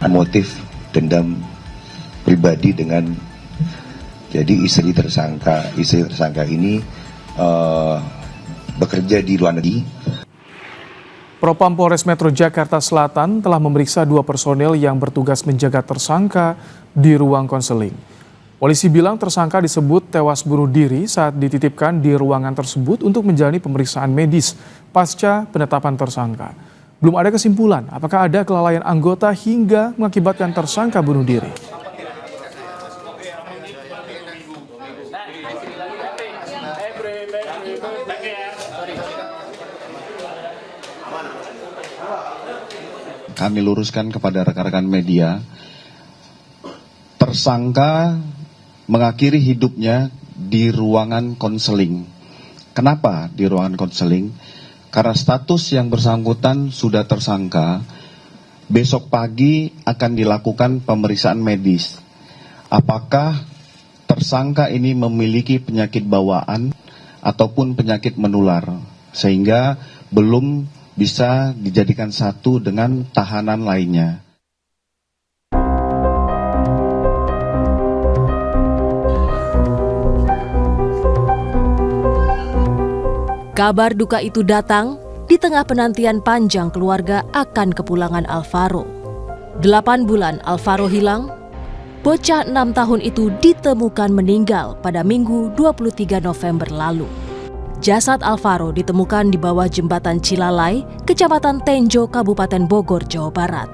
motif dendam pribadi dengan jadi istri tersangka ini bekerja di luar negeri. Propam Polres Metro Jakarta Selatan telah memeriksa 2 personel yang bertugas menjaga tersangka di ruang konseling. Polisi bilang tersangka disebut tewas bunuh diri saat dititipkan di ruangan tersebut untuk menjalani pemeriksaan medis pasca penetapan tersangka. Belum ada kesimpulan apakah ada kelalaian anggota hingga mengakibatkan tersangka bunuh diri. Kami luruskan kepada rekan-rekan media, tersangka mengakhiri hidupnya di ruangan konseling. Kenapa di ruangan konseling? Karena status yang bersangkutan sudah tersangka, besok pagi akan dilakukan pemeriksaan medis. Apakah tersangka ini memiliki penyakit bawaan ataupun penyakit menular, sehingga belum bisa dijadikan satu dengan tahanan lainnya. Kabar duka itu datang di tengah penantian panjang keluarga akan kepulangan Alvaro. 8 bulan Alvaro hilang, bocah 6 tahun itu ditemukan meninggal pada Minggu 23 November lalu. Jasad Alvaro ditemukan di bawah jembatan Cilalai, Kecamatan Tenjo, Kabupaten Bogor, Jawa Barat.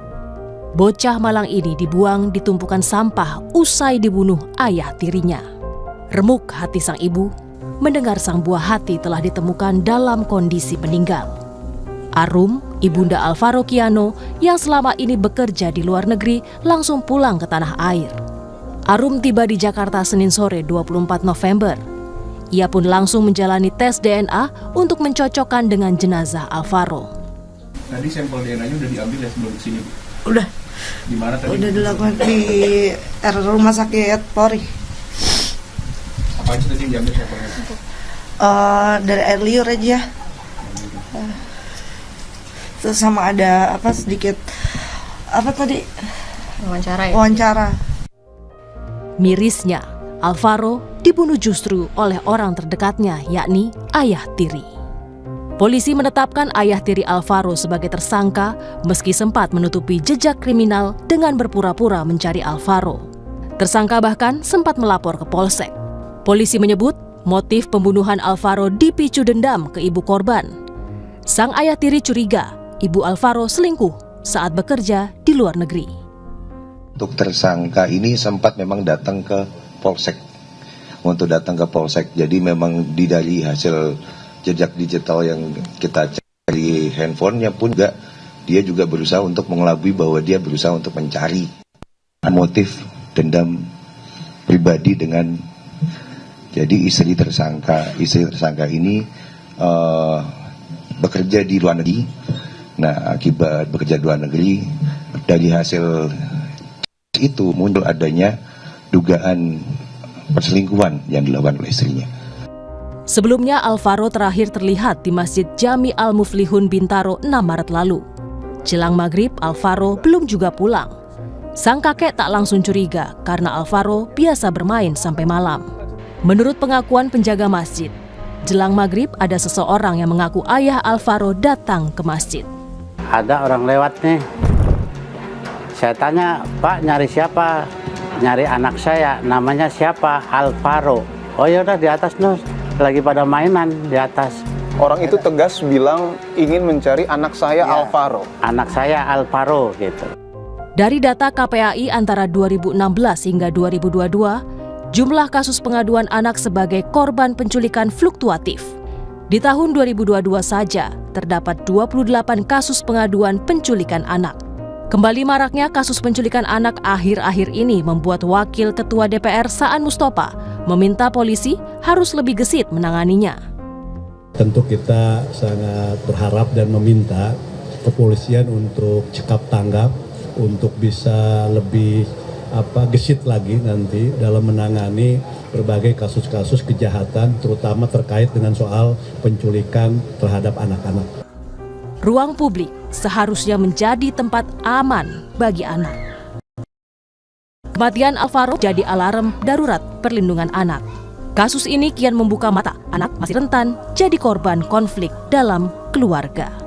Bocah malang ini dibuang di tumpukan sampah usai dibunuh ayah tirinya. Remuk hati sang ibu mendengar sang buah hati telah ditemukan dalam kondisi meninggal. Arum, ibunda Alvaro Kiano yang selama ini bekerja di luar negeri, langsung pulang ke tanah air. Arum tiba di Jakarta Senin sore 24 November. Ia pun langsung menjalani tes DNA untuk mencocokkan dengan jenazah Alvaro. Tadi sampel DNA-nya udah diambil ya sebelum kesini? Udah. Di mana tadi? Udah dilakukan di rumah sakit Polri. Apa aja tadi yang diambil sampelnya? Dari air liur aja. Terus sama ada sedikit tadi? Wawancara. Mirisnya, Alvaro dibunuh justru oleh orang terdekatnya, yakni ayah tiri. Polisi menetapkan ayah tiri Alvaro sebagai tersangka meski sempat menutupi jejak kriminal dengan berpura-pura mencari Alvaro. Tersangka bahkan sempat melapor ke Polsek. Polisi menyebut motif pembunuhan Alvaro dipicu dendam ke ibu korban. Sang ayah tiri curiga ibu Alvaro selingkuh saat bekerja di luar negeri. Untuk tersangka ini sempat memang datang ke Polsek. Jadi memang dari hasil jejak digital yang kita cari handphonenya pun juga dia juga berusaha untuk mengelabui bahwa dia berusaha untuk mencari motif dendam pribadi dengan jadi istri tersangka ini bekerja di luar negeri. Nah, akibat bekerja di luar negeri, dari hasil itu muncul adanya dugaan perselingkuhan yang dilakukan oleh istrinya. Sebelumnya Alvaro terakhir terlihat di Masjid Jami Al-Muflihun Bintaro 6 Maret lalu. Jelang maghrib, Alvaro belum juga pulang. Sang kakek tak langsung curiga karena Alvaro biasa bermain sampai malam. Menurut pengakuan penjaga masjid, jelang maghrib ada seseorang yang mengaku ayah Alvaro datang ke masjid. Ada orang lewat nih. Saya tanya, Pak nyari siapa? Nyari anak saya, namanya siapa? Alvaro. Oh ya udah di atas Nus, lagi pada mainan di atas. Orang itu tegas bilang ingin mencari anak saya ya, Alvaro. Anak saya Alvaro gitu. Dari data KPAI antara 2016 hingga 2022, jumlah kasus pengaduan anak sebagai korban penculikan fluktuatif. Di tahun 2022 saja terdapat 28 kasus pengaduan penculikan anak. Kembali maraknya kasus penculikan anak akhir-akhir ini membuat Wakil Ketua DPR Saan Mustafa meminta polisi harus lebih gesit menanganinya. Tentu kita sangat berharap dan meminta kepolisian untuk cekap tanggap, untuk bisa lebih gesit lagi nanti dalam menangani berbagai kasus-kasus kejahatan, terutama terkait dengan soal penculikan terhadap anak-anak. Ruang publik seharusnya menjadi tempat aman bagi anak. Kematian Alvaro jadi alarm darurat perlindungan anak. Kasus ini kian membuka mata anak masih rentan jadi korban konflik dalam keluarga.